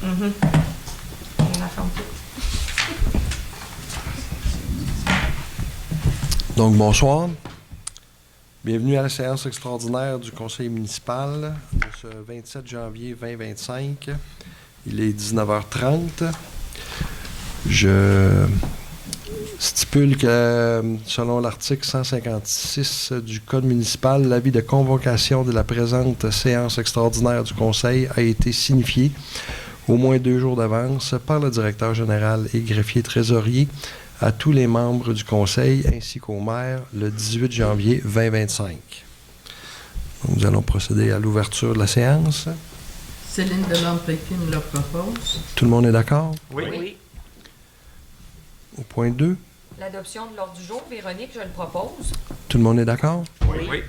La forme. Donc, bonsoir. Bienvenue à la séance extraordinaire du Conseil municipal de ce 27 janvier 2025. Il est 19h30. Je stipule que, selon l'article 156 du Code municipal, l'avis de convocation de la présente séance extraordinaire du Conseil a été signifié au moins 2 jours d'avance par le directeur général et greffier trésorier à tous les membres du Conseil ainsi qu'au maire le 18 janvier 2025. Donc, nous allons procéder à l'ouverture de la séance. Céline Delorme-Pékin le propose. Tout le monde est d'accord? Oui. Au point 2, L'adoption de l'ordre du jour, Véronique, je le propose. tout le monde est d'accord? Oui.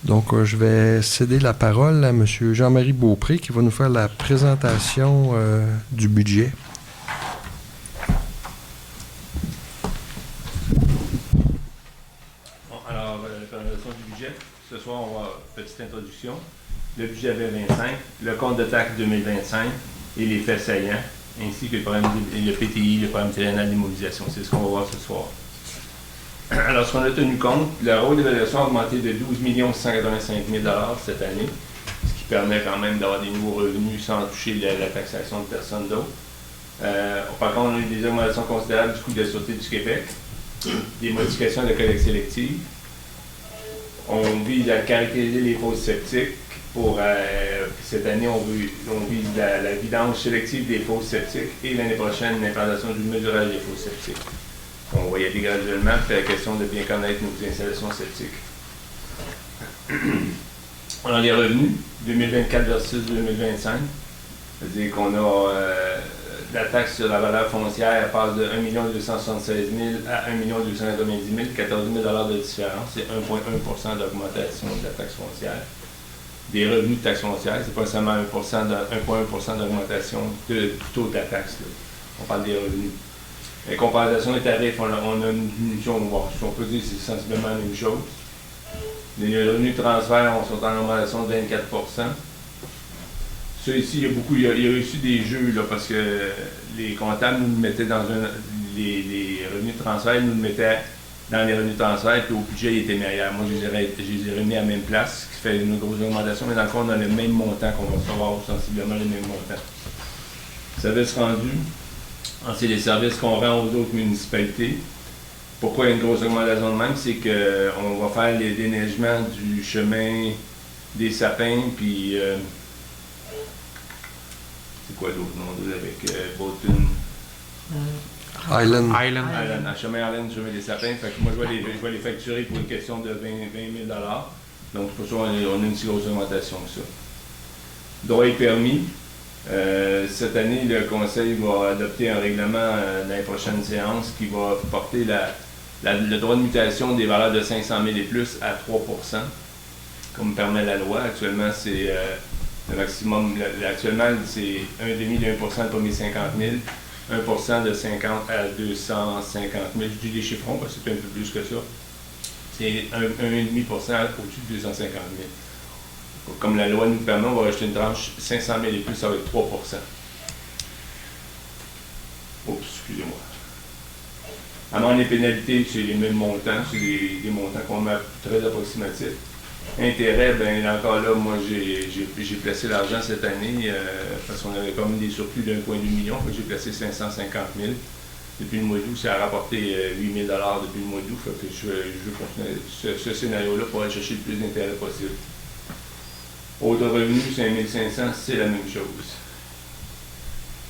Donc, je vais céder la parole à M. Jean-Marie Beaupré qui va nous faire la présentation du budget. Bon, alors, la présentation du budget. Ce soir, on va petite introduction. Le budget 2025, le compte de taxe 2025 et les faits saillants, ainsi que le PTI, le programme triennal d'immobilisation. C'est ce qu'on va voir ce soir. Alors, ce qu'on a tenu compte, le rôle d'évaluation a augmenté de 12 685 000 cette année, ce qui permet quand même d'avoir des nouveaux revenus sans toucher la taxation de personnes d'autres. Par contre, on a eu des augmentations considérables du coût de la Sûreté du Québec, des modifications de la collecte sélective. On vise à caractériser les fosses septiques. Pour cette année, on vise la vidange sélective des fosses septiques et l'année prochaine, l'implantation du mesurage des fosses septiques. On va y aller graduellement, c'est la question de bien connaître nos installations septiques. Alors, les revenus, 2024 versus 2025, c'est-à-dire qu'on a la taxe sur la valeur foncière passe de 1 276 000 à 1 290 000, 14 000 de différence, c'est 1,1 d'augmentation de la taxe foncière. Des revenus de taxe foncière, c'est pas seulement 1,1 d'augmentation du taux de la taxe. Là. On parle des revenus. La compensation des tarifs, on a une diminution, si on peut dire que c'est sensiblement la même chose. Les revenus de transfert sont en augmentation de 24 Ça ici, il y a eu des jeux là, parce que les comptables nous mettaient dans les revenus de transfert, nous le mettaient dans les revenus de transfert, puis au budget, il était meilleur. Moi, je les ai remis à la même place, ce qui fait une grosse augmentation, mais dans le fond, on a le même montant qu'on va recevoir, sensiblement le même montant. Services rendus, c'est les services qu'on rend aux autres municipalités. Pourquoi il y a une grosse augmentation de même? C'est qu'on va faire les déneigements du chemin des sapins, puis c'est quoi l'autre nom avec Bolton? Island. À chemin Island, chemin des sapins. Fait que moi, je vais les facturer pour une question de 20 000 $. Donc, pour ça, on a une si grosse augmentation que ça. Droits et permis. Cette année, le Conseil va adopter un règlement dans les prochaines séances qui va porter le droit de mutation des valeurs de 500 000 et plus à 3 %, comme permet la loi. Actuellement, c'est le maximum. Actuellement, c'est 1,5 de 1 % le premier 50 000, 1 % de 50 à 250 000. Je dis les chiffrons parce que c'est un peu plus que ça. C'est 1,5 % au-dessus de 250 000. Comme la loi nous permet, on va rajouter une tranche 500 000 et plus, ça va être 3 %. Oups, excusez-moi. Amende et pénalités, c'est les mêmes montants, c'est des montants qu'on met très approximatifs. Intérêt, bien encore là, moi j'ai placé l'argent cette année parce qu'on avait comme des surplus d'1,2 million, j'ai placé 550 000. Depuis le mois d'août, ça a rapporté 8 000 $ depuis le mois d'août, fait que je veux continuer ce scénario-là pour aller chercher le plus d'intérêt possible. Autres revenus, 5 500, c'est la même chose.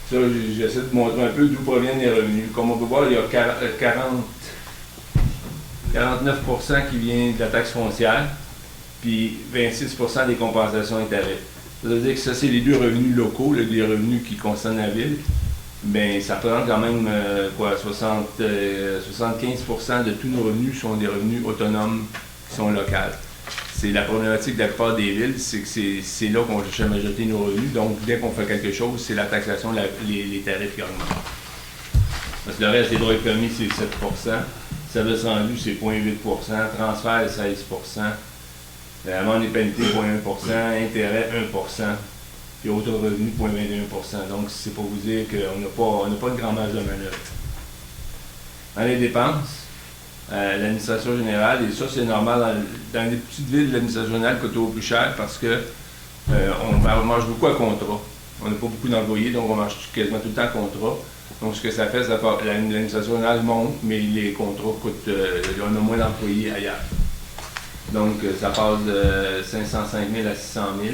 Ça, j'essaie de montrer un peu d'où proviennent les revenus. Comme on peut voir, il y a 49 % qui vient de la taxe foncière, puis 26 % des compensations intérêts. Ça veut dire que ça, c'est les deux revenus locaux, là, les revenus qui concernent la ville. Bien, ça représente quand même 75 % de tous nos revenus sont des revenus autonomes qui sont locaux. C'est la problématique de la plupart des villes, c'est que c'est là qu'on cherche à majorité nos revenus. Donc, dès qu'on fait quelque chose, c'est la taxation, les tarifs qui augmentent. Parce que le reste des droits et permis, c'est 7 %. Services rendus, c'est 0,8 %. Transfert, 16 %. Amende et pénalité, 0,1 %. Intérêt, 1 %. puis autres revenus, 0,21 %. Donc, c'est pour vous dire qu'on n'a pas de grand marge de manœuvre. Dans les dépenses, l'administration générale, et ça c'est normal, dans les petites villes, l'administration générale coûte toujours plus cher parce que on mange beaucoup à contrat. On n'a pas beaucoup d'employés, donc on mange quasiment tout le temps à contrat. Donc ce que ça fait, l'administration générale monte, mais les contrats coûtent, on a moins d'employés ailleurs. Donc ça passe de 505 000 à 600 000.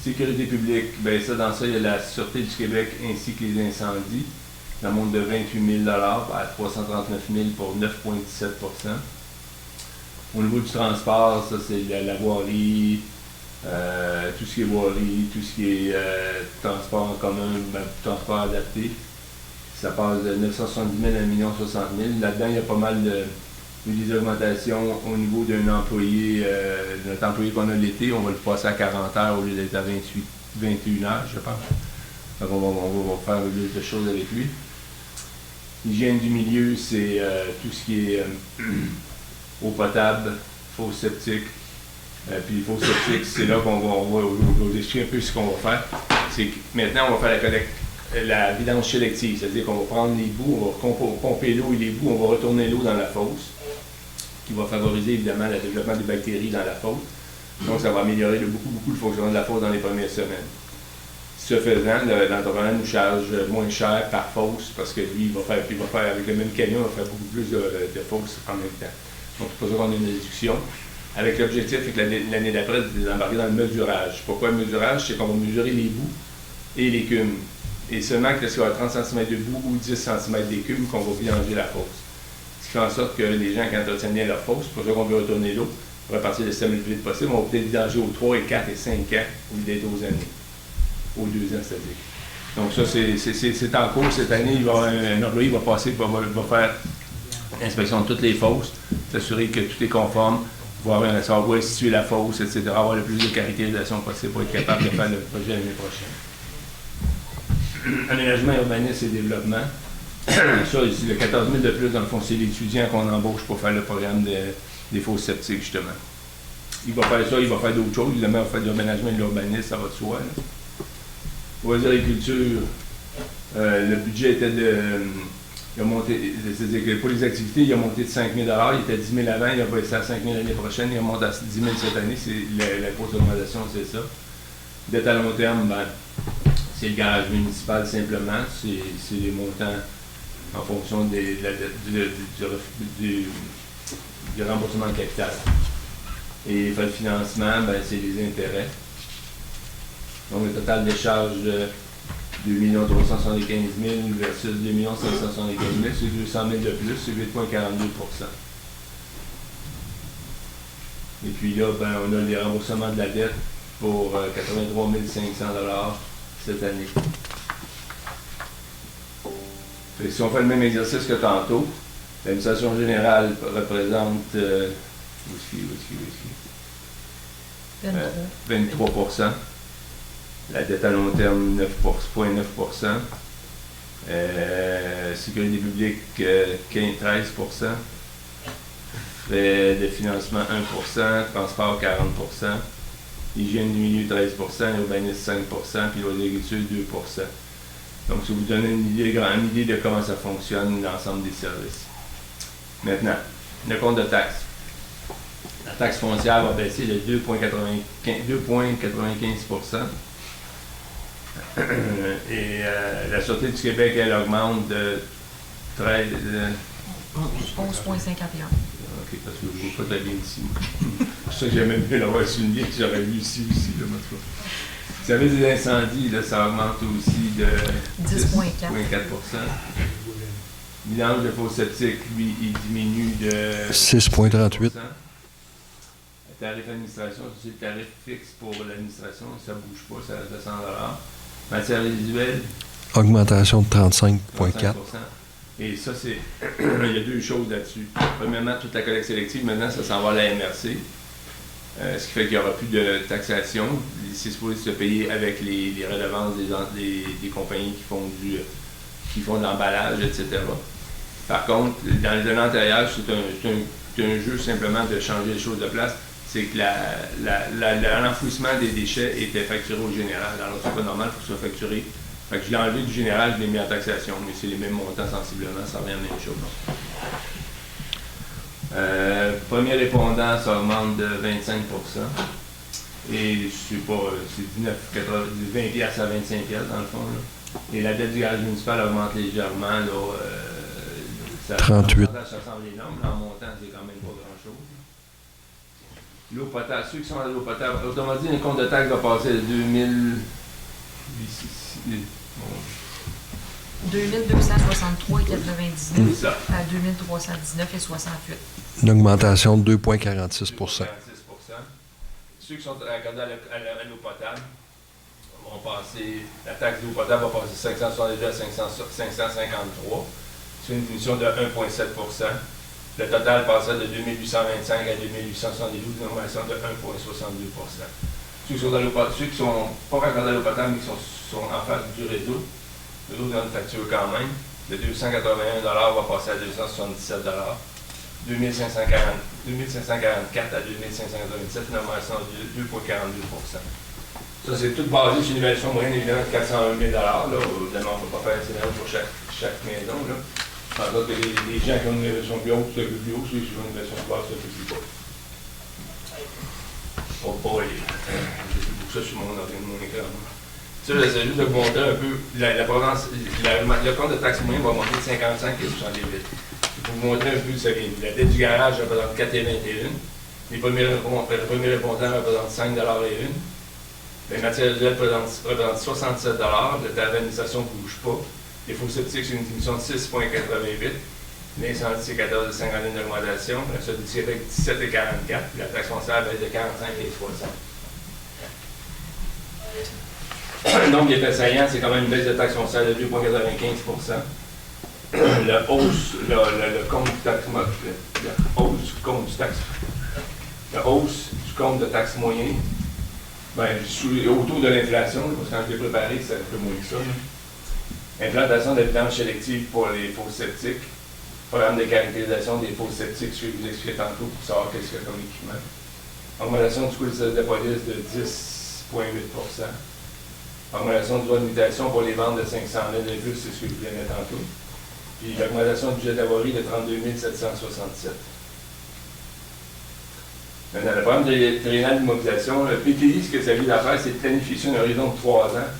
Sécurité publique, bien ça, dans ça, il y a la Sûreté du Québec ainsi que les incendies. Ça monte de 28 000 à 339 000 pour 9,17 %. Au niveau du transport, ça c'est la voirie, tout ce qui est voirie, tout ce qui est transport en commun, transport adapté. Ça passe de 970 000 à 1 060 000. Là-dedans, il y a pas mal des augmentations au niveau d'un employé. Notre employé qu'on a l'été, on va le passer à 40 heures au lieu d'être à 21 heures, je pense. Donc on va faire plus de choses avec lui. Hygiène du milieu, c'est tout ce qui est eau potable, fosse septique. Puis fosse septique, c'est là qu'on va vous expliquer un peu ce qu'on va faire. C'est que maintenant, on va faire la vidange sélective, c'est-à-dire qu'on va prendre les bouts, on va pomper l'eau et les bouts, on va retourner l'eau dans la fosse, qui va favoriser évidemment le développement des bactéries dans la fosse. Donc ça va améliorer beaucoup le fonctionnement de la fosse dans les premières semaines. Ce faisant, l'entrepreneur nous charge moins cher par fosse parce que lui, il va faire avec le même camion, il va faire beaucoup plus de fosses en même temps. Donc c'est pour ça qu'on a une réduction. Avec l'objectif que l'année d'après, d'embarquer dans le mesurage. Pourquoi le mesurage? C'est qu'on va mesurer les bouts et l'écume. Et seulement que ce soit 30 cm de boue ou 10 cm d'écume qu'on va vidanger la fosse. Ce qui fait en sorte que les gens, quand entretiennent bien leur fosse, pour ça qu'on veut retourner l'eau, pour repartir le système le plus vite possible, on va peut-être vidanger aux 3 et 4 et 5 ans au lieu d'être aux années. Aux 2 ans, c'est-à-dire. Donc ça, c'est en cours. Cette année, un employé va faire l'inspection de toutes les fosses, s'assurer que tout est conforme, savoir où est située la fosse, etc., avoir le plus de caractérisation possible pour être capable de faire le projet l'année prochaine. Aménagement, urbanisme et développement. Ça, ici, le 14 000 de plus, dans le fond, c'est l'étudiant qu'on embauche pour faire le programme des fosses septiques, justement. Il va faire ça, il va faire d'autres choses. Évidemment, il va faire de l'aménagement et de l'urbanisme, ça va de soi. Là. Loisirs et culture, le budget était il a monté, c'est-à-dire que pour les activités, il a monté de 5 000 $, il était à 10 000 avant, il va être à 5 000 l'année prochaine, il remonte à 10 000 cette année, c'est la grosse augmentation, c'est ça. Dette à long terme, c'est le garage municipal simplement, c'est les montants en fonction du remboursement de capital. Et les frais de financement, c'est les intérêts. Donc le total des charges de 2 375 000 versus 2 575 000, c'est 200 000 de plus, c'est 8,42 %. Et puis là, on a les remboursements de la dette pour 83 500 $ cette année. Si on fait le même exercice que tantôt, l'administration générale représente 23 %. La dette à long terme, 9,9 %. Sécurité publique, 13 %. Frais de financement, 1 %. Transport, 40 %. Hygiène du milieu, 13 %. Urbanisme, 5 %. Puis l'agriculture, 2 %. Donc, ça vous donne une idée de comment ça fonctionne, l'ensemble des services. Maintenant, le compte de taxes. La taxe foncière va baisser de 2,95 % et la Sûreté du Québec, elle augmente de 13... 11,51. OK, parce que je ne vois pas très bien ici. C'est pour ça que j'aimais bien l'avoir souligné, que j'aurais vu ici aussi. Là, le service des incendies, là, ça augmente aussi de 10,4 %. Vidange de fosses septiques, lui, il diminue de 6,38 %. Le tarif d'administration, c'est le tarif fixe pour l'administration, ça ne bouge pas, ça reste de 100 $. Matière résiduelle. Augmentation de 35,4 %. Et ça, c'est. Il y a deux choses là-dessus. Premièrement, toute la collecte sélective, maintenant, ça s'en va à la MRC. Ce qui fait qu'il n'y aura plus de taxation. C'est supposé se payer avec les redevances des compagnies qui font de l'emballage, etc. Par contre, dans l'antérieur, c'est un jeu simplement de changer les choses de place. c'est que l'enfouissement des déchets était facturé au général. Dans l'autre cas normal, il faut que ce soit facturé. Fait que je l'ai enlevé du général, je l'ai mis en taxation, mais c'est les mêmes montants sensiblement, ça revient à la même chose. Premier répondant, ça augmente de 25 %. Et c'est 20 piastres à 25 piastres dans le fond. Là. Et la dette du garage municipal augmente légèrement. Là, 38. Ça semble énorme, mais en montant, c'est quand même pas grand-chose. L'eau potable, ceux qui sont à l'eau potable, autrement dit, le compte de taxe va passer de 2263,99 ça. à 2319,68. Une augmentation de 2,46 46%. Ceux qui sont accordés à l'eau potable vont passer, la taxe d'eau potable va passer de 562 à 553. C'est une diminution de 1,7 %. Le total passera de 2825 à 2872, une augmentation de 1,62 %. Ceux qui sont pas raccordés à l'eau potable, mais qui sont en face du réseau, le réseau donne une facture quand même. De 281 va passer à 277 2544 à 2587, une augmentation de 2,42 %. Ça, c'est tout basé sur une évaluation moyenne, évidemment, de 401 000 là. Évidemment, on ne peut pas faire un scénario pour chaque maison. Là. En d'autres, les gens qui ont une évaluation plus haute, c'est un peu plus haut, ceux qui ont une évaluation plus basse, c'est un peu plus bas. Oh boy! J'ai fait beaucoup ça sur mon écran. Ça, j'essaie juste de vous montrer un peu le compte de taxe moyen va monter de 55 et 78. Pour vous montrer un peu ça vient. La dette du garage représente 4,21. Les premiers répondants représentent 5,01 $. Les matières de représentent 67 $. Le tarif d'administration ne bouge pas. Les faux sceptiques, c'est une diminution de 6,88. L'incendie, c'est 14,51 d'augmentation. La solde du Québec, 17,44. Puis la taxe foncière baisse de 45,60. Le nombre d'effets saillants, c'est quand même une baisse de taxe foncière de 2,95 %. Le compte du compte de taxe moyen, autour de l'inflation, parce que quand je l'ai préparé, c'est un peu moins que ça. Implantation de vidange sélective pour les faux sceptiques. Programme de caractérisation des faux sceptiques, ce que je vous expliquais tantôt, pour savoir qu'est-ce qu'il y a comme équipement. Augmentation du coût de police de 10,8 %. Augmentation du droit de mutation pour les ventes de 500 000 et plus, c'est ce que je voulais mettre tantôt. Puis l'augmentation du budget d'avoirie de 32 767. Maintenant, le programme triennal d'immobilisation, le PTI, ce que ça vise à faire, c'est de planifier sur un horizon de 3 ans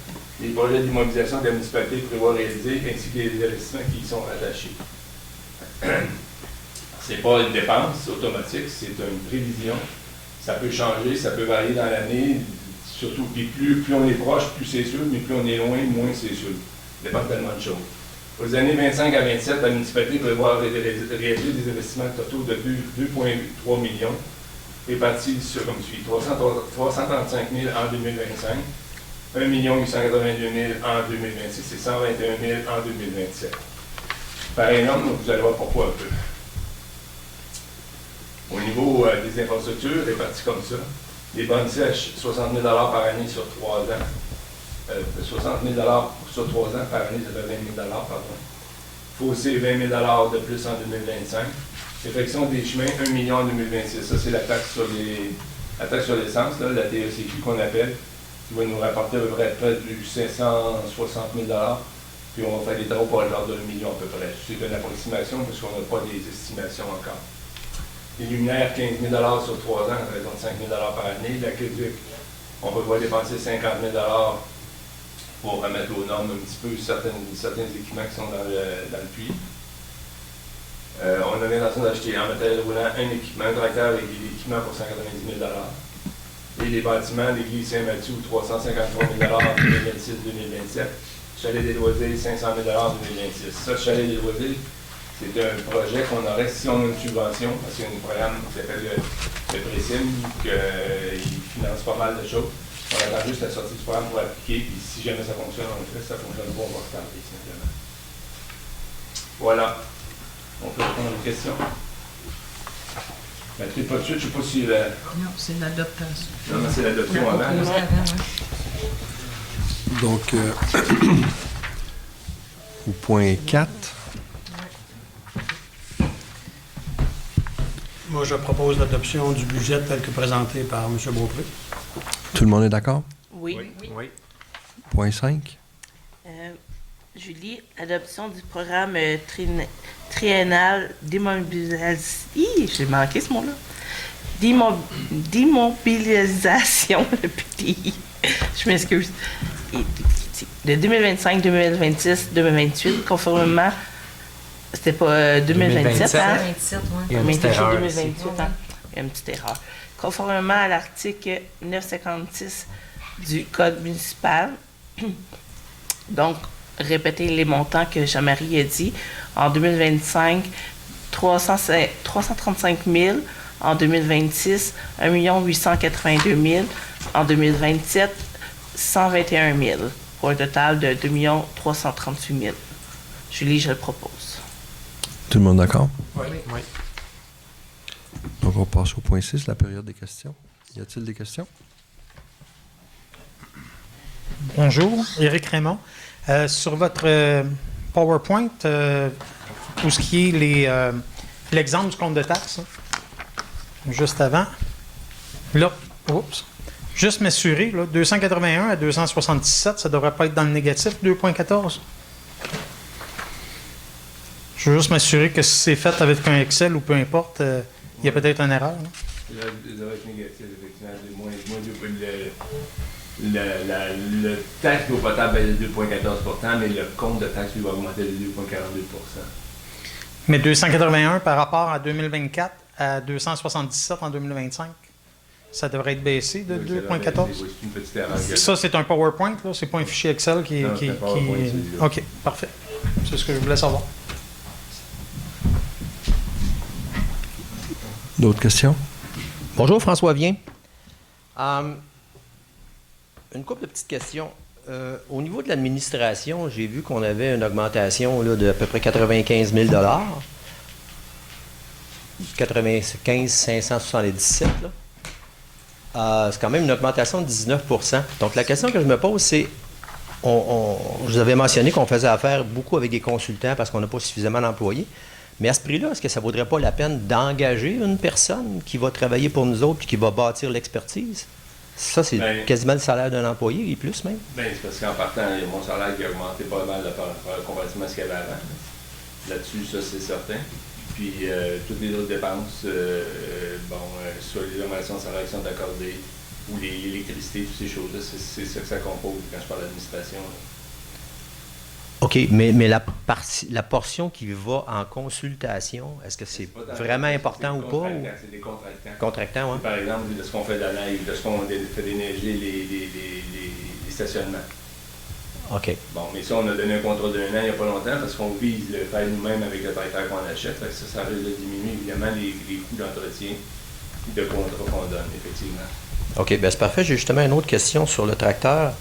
les projets d'immobilisation que la municipalité prévoit réaliser, ainsi que les investissements qui y sont rattachés. Ce n'est pas une dépense automatique, c'est une prévision. Ça peut changer, ça peut varier dans l'année, surtout, puis plus on est proche, plus c'est sûr, mais plus on est loin, moins c'est sûr. Ça dépend tellement de choses. Pour les années 25 à 27, la municipalité prévoit réaliser des investissements totaux de 2,3 millions, répartis comme suit: 335 000 en 2025, 1 882 000 en 2026 et 121 000 en 2027. Par énorme, vous allez voir pourquoi un peu. Au niveau des infrastructures, répartis comme ça, les bonnes sèches, 60 000 par année sur 3 ans. 60 000 sur 3 ans par année, ça fait 20 000 pardon. Fossé, 20 000 de plus en 2025. Effection des chemins, 1 million en 2026. Ça, c'est la taxe sur l'essence, la TECQ qu'on appelle, qui va nous rapporter à peu près du 560 000 $. Puis on va faire des travaux pour l'ordre de 1 million à peu près. C'est une approximation parce qu'on n'a pas des estimations encore. Les luminaires, 15 000 $ sur 3 ans, à raison de 5 000 $ par année. L'aqueduc, on va devoir dépenser 50 000 $ pour remettre aux normes un petit peu certains équipements qui sont dans le puits. On a l'intention d'acheter en matériel roulant un équipement, un tracteur avec des équipements pour 190 000 $. Et les bâtiments, l'église Saint-Mathieu, 353 000 $ en 2026-2027. Chalet des loisirs, 500 000 $ en 2026. Ça, Chalet des loisirs, c'est un projet qu'on aurait si on a une subvention, parce qu'il y a un programme qui s'appelle le Précim, qui finance pas mal de choses. On attend juste la sortie du programme pour appliquer, puis si jamais ça fonctionne, on le fait. Si ça fonctionne pas, on va retarder simplement. Voilà. On peut répondre aux questions. Mettez pas de suite, je ne sais pas si... Non, c'est l'adoptation. Non, mais c'est l'adoption avant. Donc, au point 4. Moi, je propose l'adoption du budget tel que présenté par M. Beaupré. Tout le monde est d'accord? Oui. Oui. Point 5. Julie, adoption du programme triennal d'immobilisation. J'ai manqué ce mot-là. D'immobilisation, le PTI. Je m'excuse. De 2025, 2026, 2028, conformément. C'était pas 2027, hein? 27, oui. Il y a une Mais petite toujours erreur 2028, ici. hein? Il y a une petite erreur. Conformément à l'article 956 du Code municipal, donc, répéter les montants que Jean-Marie a dit. En 2025, 335 000. En 2026, 1 882 000. En 2027, 121 000. Pour un total de 2 338 000. Julie, je le propose. Tout le monde d'accord? Oui. Donc, on passe au point 6, la période des questions. Y a-t-il des questions? Bonjour, Éric Raymond. Sur votre PowerPoint, tout ce qui est l'exemple du compte de taxes, hein, juste avant, là, oups, juste m'assurer, là, 281 à 277, ça ne devrait pas être dans le négatif, 2,14. Je veux juste m'assurer que si c'est fait avec un Excel ou peu importe, il y a peut-être une erreur. Hein. Ça va être négatif, effectivement. Le taxe d'eau potable est de 2,14 mais le compte de taxe lui va augmenter de 2,42 Mais 281 par rapport à 2024 à 277 en 2025, ça devrait être baissé de 2,14. Oui, c'est une petite erreur. Ça, c'est un PowerPoint, là? C'est pas un fichier Excel qui... Non, c'est un PowerPoint, celui-là. OK, parfait. C'est ce que je voulais savoir. D'autres questions? Bonjour, François Vien. Une couple de petites questions. Au niveau de l'administration, j'ai vu qu'on avait une augmentation là, de à peu près 95 000 95 577 là. C'est quand même une augmentation de 19 %. Donc, la question que je me pose, c'est, je vous avais mentionné qu'on faisait affaire beaucoup avec des consultants parce qu'on n'a pas suffisamment d'employés. Mais à ce prix-là, est-ce que ça ne vaudrait pas la peine d'engager une personne qui va travailler pour nous autres et qui va bâtir l'expertise? Ça, c'est quasiment le salaire d'un employé et plus même. Bien, c'est parce qu'en partant, il y a mon salaire qui a augmenté pas mal comparativement à ce qu'il y avait avant. Là-dessus, ça, c'est certain. Puis, toutes les autres dépenses, soit les augmentations de salaire qui sont accordées ou l'électricité, toutes ces choses-là, c'est ça que ça compose quand je parle d'administration. OK, mais la portion qui va en consultation, est-ce que c'est vraiment important ou pas? C'est des contractants. Contractants, oui. Par exemple, de ce qu'on fait de la neige, de ce qu'on fait déneiger les stationnements. OK. Bon, mais ça, on a donné un contrat d'1 an il n'y a pas longtemps parce qu'on vise le faire nous-mêmes avec le tracteur qu'on achète. Fait que ça risque de diminuer évidemment les coûts d'entretien et de contrat qu'on donne, effectivement. OK, bien c'est parfait. J'ai justement une autre question sur le tracteur.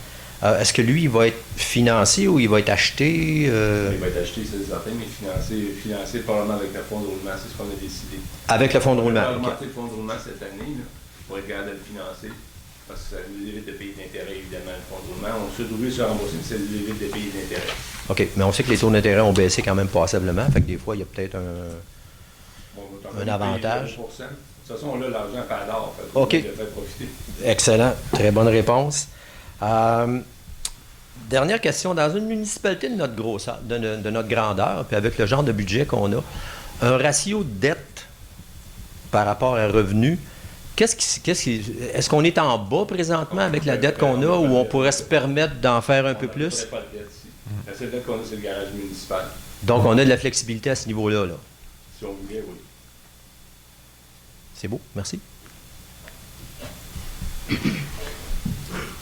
Est-ce que lui, il va être financé ou il va être acheté? Il va être acheté, c'est certain, mais financé probablement avec le fonds de roulement, c'est ce qu'on a décidé. Avec le fonds de roulement? On va augmenter le fonds de roulement cette année là, pour être capable de le financer. Parce que ça nous évite de payer d'intérêt, évidemment, le fonds de roulement. On se trouve sur rembourser, mais ça nous évite de payer d'intérêt. OK, mais on sait que les taux d'intérêt ont baissé quand même passablement. Fait que des fois, il y a peut-être un avantage. 1%. De toute façon, on a l'argent par l'or. OK. On le fait profiter. Excellent. Très bonne réponse. Dernière question. Dans une municipalité de notre grosseur, de notre grandeur, puis avec le genre de budget qu'on a, un ratio de dette par rapport à revenu, est-ce qu'on est en bas présentement avec la dette qu'on a ou on pourrait se permettre d'en faire un peu plus? On n'a pas de dette ici. La seule dette qu'on a, c'est le garage municipal. Donc, on a de la flexibilité à ce niveau-là. Là. Si on voulait, oui. C'est beau. Merci.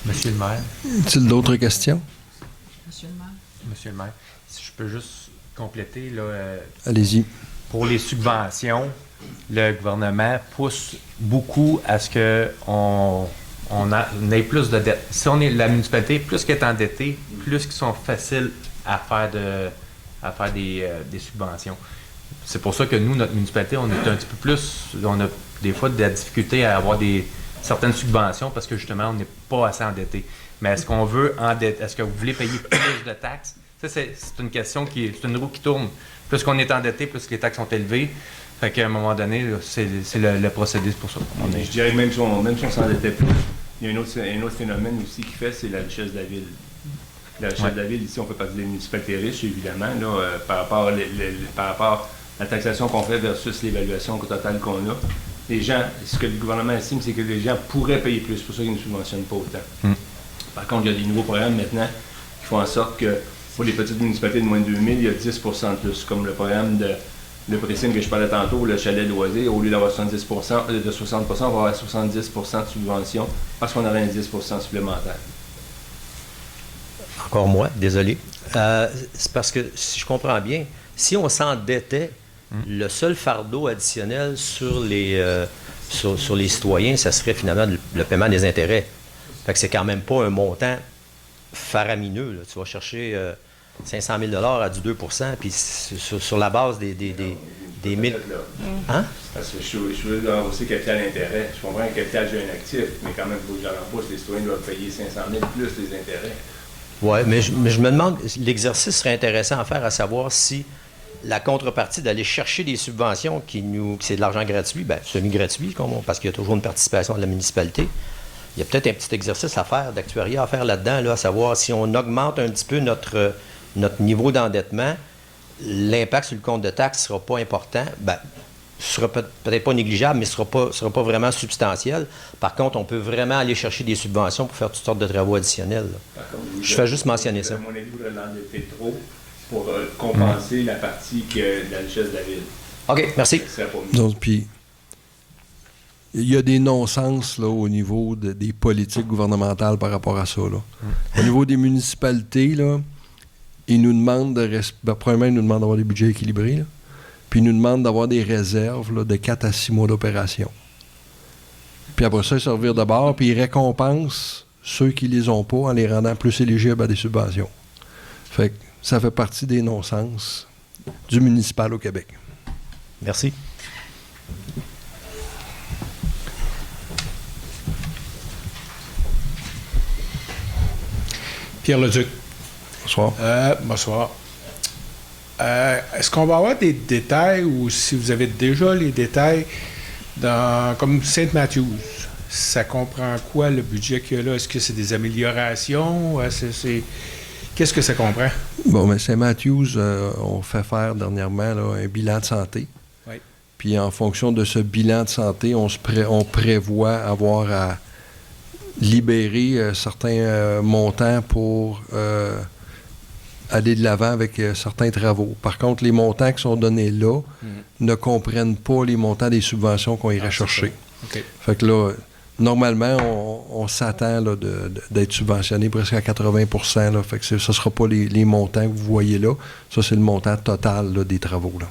Monsieur le maire. Y a-t-il d'autres questions? Monsieur le maire. Monsieur le maire, si je peux juste compléter, là, Allez-y. pour les subventions, le gouvernement pousse beaucoup à ce qu'on ait plus de dettes. Si on est la municipalité, plus qu'elle est endettée, plus qu'ils sont faciles à faire des subventions. C'est pour ça que nous, notre municipalité, on est un petit peu plus, on a des fois de la difficulté à avoir certaines subventions parce que justement, on n'est pas assez endetté. Mais est-ce qu'on veut endetter? Est-ce que vous voulez payer plus de taxes? Ça, c'est une question c'est une roue qui tourne. Plus qu'on est endetté, plus les taxes sont élevées. Fait qu'à un moment donné, là, c'est le procédé pour ça. Je dirais que même si on s'endettait plus, il y a un autre phénomène aussi qui fait, c'est la richesse de la ville. La richesse de la ville, ici, on fait partie des municipalités riches, évidemment, là, par rapport à la taxation qu'on fait versus l'évaluation totale qu'on a. Les gens, ce que le gouvernement estime, c'est que les gens pourraient payer plus, c'est pour ça qu'ils ne subventionnent pas autant. Par contre, il y a des nouveaux programmes maintenant qui font en sorte que pour les petites municipalités de moins de 2000, il y a 10 de plus, comme le programme de Précine que je parlais tantôt, le chalet loisir, au lieu d'avoir 70 de 60 on va avoir 70 de subvention parce qu'on aurait un 10 supplémentaire. Encore moi, désolé. C'est parce que, si je comprends bien, si on s'endettait, le seul fardeau additionnel sur les citoyens, ça serait finalement le paiement des intérêts. Fait que c'est quand même pas un montant faramineux, là. Tu vas chercher 500 000 $ à du 2 puis sur la base des 1000... Hein? Parce que je veux avoir aussi capital intérêt. Je comprends que capital, j'ai un actif, mais quand même, il faut que je rembourse. Les citoyens doivent payer 500 000 plus les intérêts. Oui, mais je me demande, l'exercice serait intéressant à faire, à savoir si la contrepartie d'aller chercher des subventions c'est de l'argent gratuit, bien, semi-gratuit, parce qu'il y a toujours une participation de la municipalité. Il y a peut-être un petit exercice à faire, d'actuariat à faire là-dedans, là, à savoir si on augmente un petit peu notre niveau d'endettement, l'impact sur le compte de taxe ne sera pas important. Bien, ce sera peut-être pas négligeable, mais ce ne sera pas vraiment substantiel. Par contre, on peut vraiment aller chercher des subventions pour faire toutes sortes de travaux additionnels. Par contre, je fais juste mentionner ça. À mon avis, il faudrait l'endetter trop pour compenser la partie de la richesse de la ville. OK, merci. Donc, puis, il y a des non-sens là, au niveau des politiques gouvernementales par rapport à ça. Là. Au niveau des municipalités, là, ils nous demandent premièrement, ils nous demandent d'avoir des budgets équilibrés. Là. Puis ils nous demandent d'avoir des réserves là, de 4 à 6 mois d'opération. Puis après ça, ils se revirent de bord, puis ils récompensent ceux qui les ont pas en les rendant plus éligibles à des subventions. Fait que ça fait partie des non-sens du municipal au Québec. Merci. Pierre Leduc. Bonsoir. Bonsoir. Est-ce qu'on va avoir des détails ou si vous avez déjà les détails comme St. Matthews, ça comprend quoi le budget qu'il y a là? Est-ce que c'est des améliorations? Qu'est-ce que ça comprend? Bon, mais St. Matthews, on fait faire dernièrement là, un bilan de santé. Oui. Puis en fonction de ce bilan de santé, on prévoit avoir à libérer certains montants pour aller de l'avant avec certains travaux. Par contre, les montants qui sont donnés là ne comprennent pas les montants des subventions qu'on irait chercher. Okay. Fait que là, normalement, on s'attend là, d'être subventionné presque à 80 %. Là. Fait que ce ne sera pas les montants que vous voyez là. Ça, c'est le montant total là, des travaux. Là.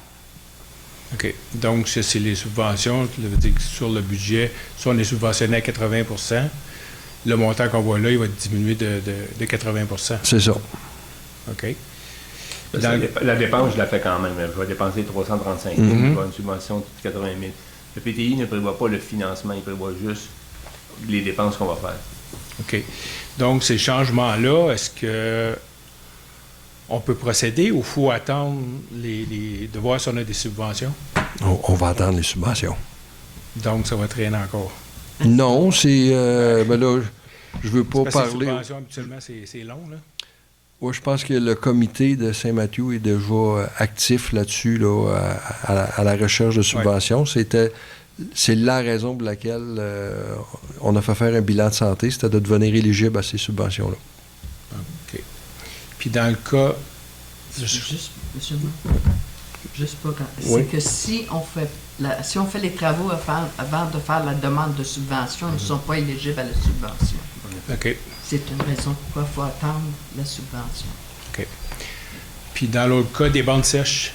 OK. Donc, ça, c'est les subventions. Ça veut dire que sur le budget, si on est subventionné à 80 %, le montant qu'on voit là, il va diminuer de 80 %. C'est ça. OK. La dépense, je la fais quand même. Je vais dépenser 335 000, je vais avoir une subvention de 80 000. Le PTI ne prévoit pas le financement, il prévoit juste les dépenses qu'on va faire. OK. Donc, ces changements-là, est-ce que on peut procéder ou il faut attendre de voir si on a des subventions? On va attendre les subventions. Donc, ça va traîner encore? Non, c'est... ben là, je veux pas parler... parler... Les subventions, habituellement, c'est long, là? Oui, je pense que le comité de Saint-Mathieu est déjà actif là-dessus, là, à la recherche de subventions. Ouais. C'est la raison pour laquelle on a fait faire un bilan de santé, c'était de devenir éligible à ces subventions-là. OK. Puis dans le cas... Juste pas quand... Oui. C'est que si on fait les travaux avant de faire la demande de subvention, ils ne sont pas éligibles à la subvention. OK. C'est une raison pourquoi il faut attendre la subvention. OK. Puis dans l'autre cas, des bornes sèches,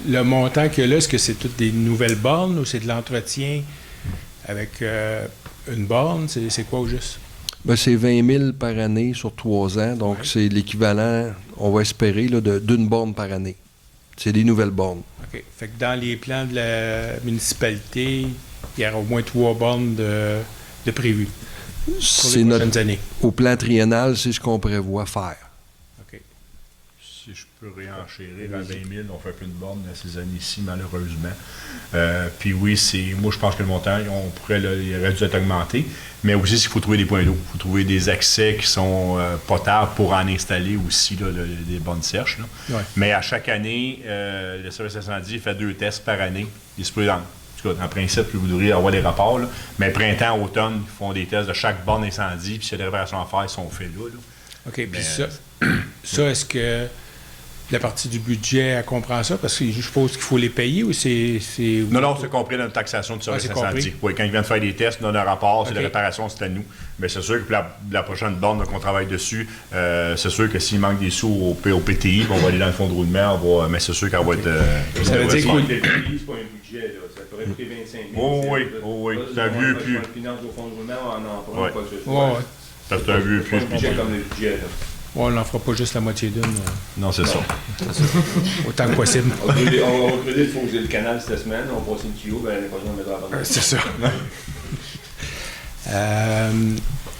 le montant qu'il y a là, est-ce que c'est toutes des nouvelles bornes ou c'est de l'entretien avec une borne? C'est quoi au juste? Ben, c'est 20 000 par année sur 3 ans, donc c'est l'équivalent, on va espérer, là, d'une borne par année. C'est des nouvelles bornes. OK. Fait que dans les plans de la municipalité, il y aura au moins 3 bornes de prévues. Pour les prochaines années. Au plan triennal, c'est ce qu'on prévoit faire. OK. Si je peux réenchérir à 20 000, on fait un peu une borne ces années-ci, malheureusement. Puis oui, moi je pense que le montant, il aurait dû être augmenté. Mais aussi, il faut trouver des points d'eau. Il faut trouver des accès qui sont potables pour en installer aussi là, des bornes sèches. Ouais. Mais à chaque année, le service incendie fait 2 tests par année. En tout cas, en principe, vous devriez avoir des rapports. Là. Mais printemps, automne, ils font des tests de chaque borne incendie. Puis s'il y a des réparations à faire, ils sont faits là. OK, puis ça, est-ce que la partie du budget, elle comprend ça? Parce que je suppose qu'il faut les payer ou c'est... Non, c'est compris dans la taxation de service incendie. Oui, quand ils viennent faire des tests, on a un rapport, c'est la réparation, c'est à nous. Mais c'est sûr que la prochaine borne qu'on travaille dessus, c'est sûr que s'il manque des sous au PTI, on va aller dans le fonds de roulement, mais c'est sûr qu'elle va être... ça veut dire que le PTI, c'est pas un budget, là. Ça pourrait coûter 25 000. Oui, c'est un vieux plus. On finance au fonds de roulement, on en prend pas que ce soit. C'est un vieux plus. C'est pas un budget comme le budget, là. On n'en fera pas juste la moitié d'une. Non, c'est ça. Autant que possible. On va creuser le fossé le canal cette semaine, on va passer le tuyau, l'année prochaine, on mettra la bande. C'est ça.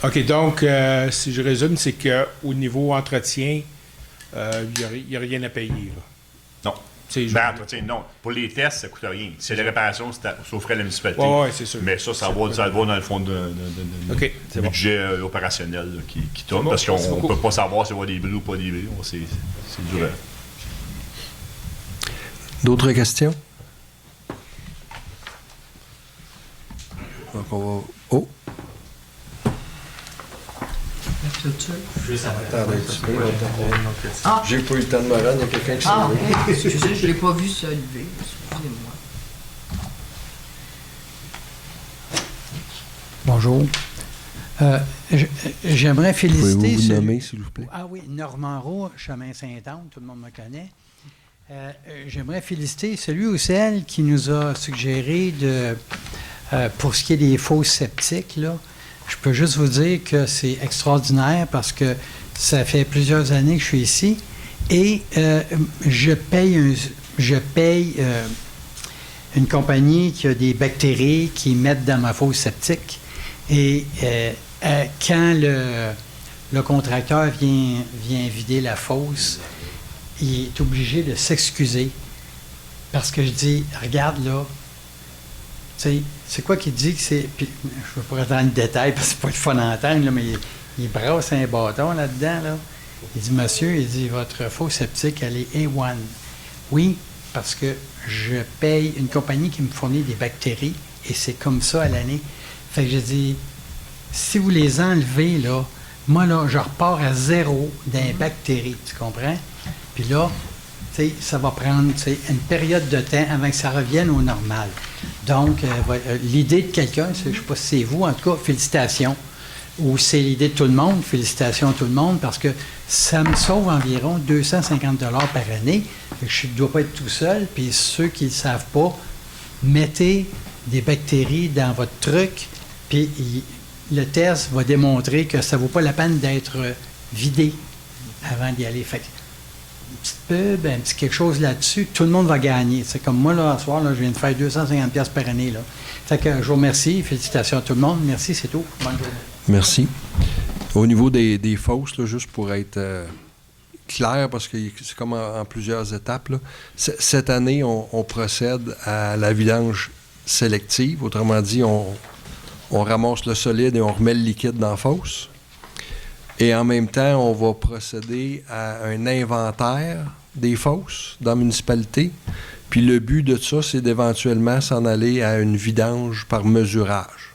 OK, donc, si je résume, c'est qu'au niveau entretien, il n'y a rien à payer. Là. Non. Entretien, non. Pour les tests, ça ne coûte rien. C'est les réparations, c'est aux frais de la municipalité. Oui, c'est sûr. Mais ça va dans le fond de budget opérationnel là, qui tourne, parce qu'on ne peut pas savoir s'il va y avoir des bris ou pas des bris. C'est dur. D'autres questions? Donc, on va... Oh! Attendez un petit peu. J'ai pas eu le temps de me rendre, il y a quelqu'un qui s'est levé. Excusez, je ne l'ai pas vu se lever. Excusez-moi. Bonjour. J'aimerais féliciter... Pouvez-vous vous nommer, s'il vous plaît? Ah oui, Normand Roux, Chemin Saint-Anne, tout le monde me connaît. J'aimerais féliciter celui ou celle qui nous a suggéré pour ce qui est des fosses septiques, là, je peux juste vous dire que c'est extraordinaire parce que ça fait plusieurs années que je suis ici et je paye une compagnie qui a des bactéries qui mettent dans ma fosse septique. Et quand le contracteur vient vider la fosse, il est obligé de s'excuser parce que je dis, regarde là, tu sais, c'est quoi qu'il dit que c'est... Puis, je ne veux pas rentrer dans le détail parce que c'est pas le fun à entendre, là, mais il brasse un bâton là-dedans. Là. Il dit, monsieur, votre fosse septique, elle est A1. Oui, parce que je paye une compagnie qui me fournit des bactéries et c'est comme ça à l'année. Fait que je dis, si vous les enlevez, là, moi, là, je repars à zéro d'un bactéries, tu comprends? Puis là, ça va prendre une période de temps avant que ça revienne au normal. Donc, l'idée de quelqu'un, je ne sais pas si c'est vous, en tout cas, félicitations. Ou c'est l'idée de tout le monde, félicitations à tout le monde, parce que ça me sauve environ 250 $ par année. Je ne dois pas être tout seul. Puis ceux qui ne le savent pas, mettez des bactéries dans votre truc, puis le test va démontrer que ça ne vaut pas la peine d'être vidé avant d'y aller. Fait une petite pub, un petit quelque chose là-dessus, tout le monde va gagner. C'est comme moi, là, ce soir, là, je viens de faire 250 $ par année. Là. Fait que je vous remercie. Félicitations à tout le monde. Merci, c'est tout. Bonne journée. Merci. Au niveau des fosses, là, juste pour être clair, parce que c'est comme en plusieurs étapes, là, cette année, on procède à la vidange sélective. Autrement dit, on ramasse le solide et on remet le liquide dans la fosse. Et en même temps, on va procéder à un inventaire des fosses dans la municipalité. Puis le but de ça, c'est d'éventuellement s'en aller à une vidange par mesurage.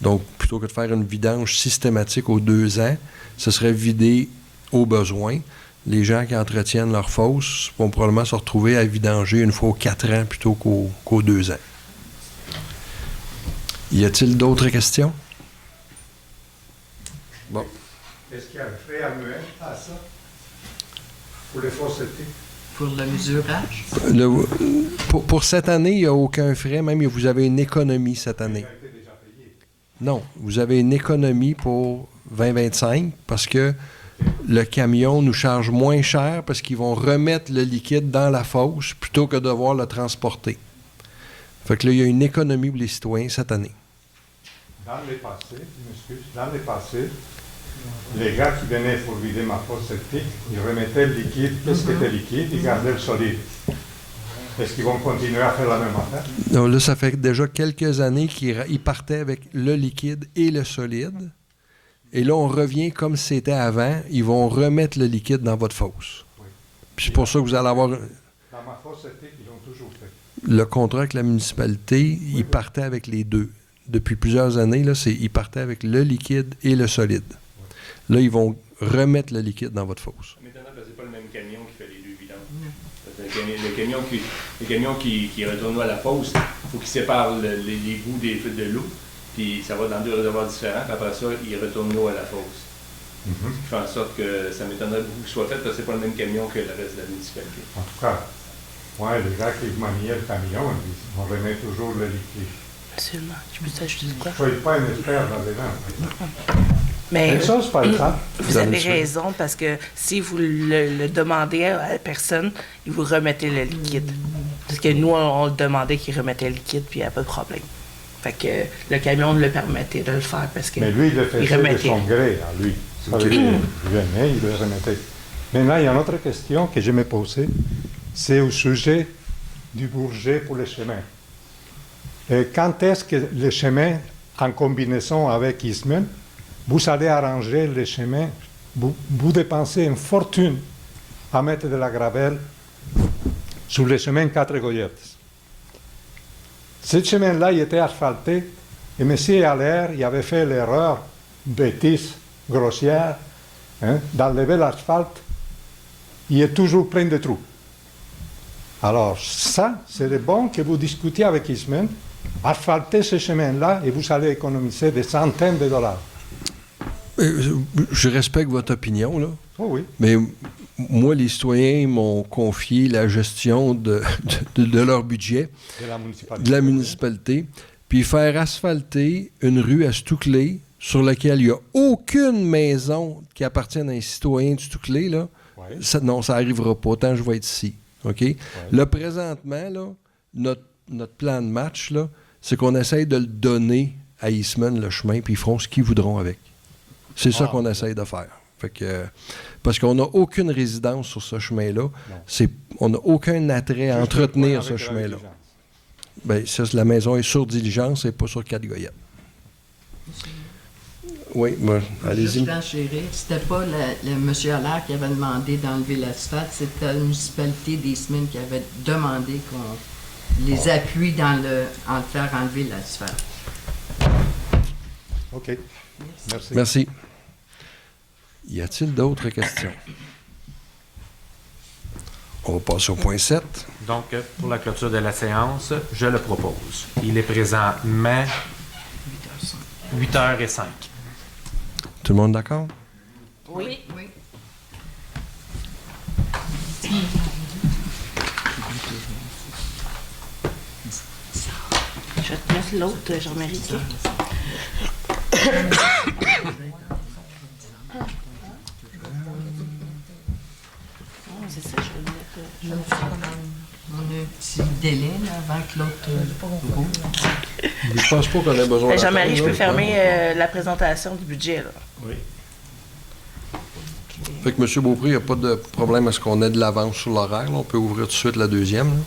Donc, plutôt que de faire une vidange systématique aux 2 ans, ce serait vider au besoin. Les gens qui entretiennent leurs fosses vont probablement se retrouver à vidanger une fois aux 4 ans plutôt qu'aux 2 ans. Y a-t-il d'autres questions? Bon. Est-ce qu'il y a un frais annuel à ça? Pour les fosses septiques? Pour le mesurage? Pour cette année, il n'y a aucun frais. Même vous avez une économie cette année. Non, vous avez une économie pour 2025 parce que le camion nous charge moins cher parce qu'ils vont remettre le liquide dans la fosse plutôt que de devoir le transporter. Fait que là, il y a une économie pour les citoyens cette année. Dans les passés, Les gars qui venaient pour vider ma fosse septique, ils remettaient le liquide, qu'est-ce qui était liquide, ils gardaient le solide. Est-ce qu'ils vont continuer à faire la même affaire? Non, là, ça fait déjà quelques années qu'ils partaient avec le liquide et le solide. Et là, on revient comme c'était avant. Ils vont remettre le liquide dans votre fosse. Oui. Puis c'est pour ça que vous allez avoir... Dans ma fosse septique, ils l'ont toujours fait. Le contrat avec la municipalité, ils partaient avec les deux. Depuis plusieurs années, là, ils partaient avec le liquide et le solide. Là, ils vont remettre le liquide dans votre fosse. Maintenant, parce que c'est pas le même camion qui fait les deux vidanges. Le camion qui retourne à la fosse, il faut qu'il sépare les bouts de l'eau, puis ça va dans deux réservoirs différents, puis après ça, il retourne l'eau à la fosse. Ce qui fait en sorte que ça m'étonnerait beaucoup qu'il soit fait, parce que c'est pas le même camion que le reste de la municipalité. En tout cas, moi, les gars qui maniaient le camion, on remet toujours le liquide. Absolument. Je peux t'ajouter quoi? Je ne suis pas un expert dans les vins. Mais ça, c'est pas le cas. vous avez raison, parce que si vous le demandez à la personne, il vous remettez le liquide. Parce que nous, on le demandait qu'il remettait le liquide, puis il n'y a pas de problème. Fait que le camion le permettait de le faire, parce que Mais lui, il le faisait de son gré, à lui. Ça veut dire, il venait, il le remettait. Maintenant, il y a une autre question que je me posais, c'est au sujet du budget pour les chemins. Et quand est-ce que les chemins, en combinaison avec Eastman, vous allez arranger les chemins, vous dépensez une fortune à mettre de la gravelle sur les chemins 4 Goyettes. Ce chemin-là, il était asphalté, et M. Allaire, il avait fait l'erreur, bêtise grossière, d'enlever l'asphalte, il est toujours plein de trous. Alors, ça, c'est bon que vous discutiez avec Eastman, asphalter ce chemin-là, et vous allez économiser des centaines de dollars. Je respecte votre opinion, là. Oh oui. Mais moi, les citoyens m'ont confié la gestion de leur budget, de la municipalité, puis faire asphalter une rue à Stouclé sur laquelle il n'y a aucune maison qui appartienne à un citoyen de Stouclé, là, non, ça n'arrivera pas, tant je vais être ici. OK? Là, présentement, là, notre plan de match, là, c'est qu'on essaye de le donner à Eastman, le chemin, puis ils feront ce qu'ils voudront avec. C'est ça qu'on essaye de faire. Fait que, parce qu'on n'a aucune résidence sur ce chemin-là. On n'a aucun attrait à entretenir ce chemin-là. Bien, la maison est sur diligence et pas sur 4 Goyettes. Oui, allez-y. Juste enchérir, c'était pas le M. Allaire qui avait demandé d'enlever l'asphalte, c'était la municipalité d'Eastman qui avait demandé qu'on les appuie en le faire enlever l'asphalte. OK. Merci. Merci. Y a-t-il d'autres questions? On va passer au point 7. Donc, pour la clôture de la séance, je le propose. Il est présentement 8h05. Tout le monde d'accord? Oui. Je vais te mettre l'autre, Jean-Marie. C'est ça, je vais le mettre. On a un petit délai là, avant que l'autre roule. Je pense pas qu'on ait besoin de Jean-Marie, je peux fermer la présentation du budget. Là. Oui. Fait que M. Beaupré, il n'y a pas de problème à ce qu'on ait de l'avance sur l'horaire. On peut ouvrir tout de suite la deuxième. Là.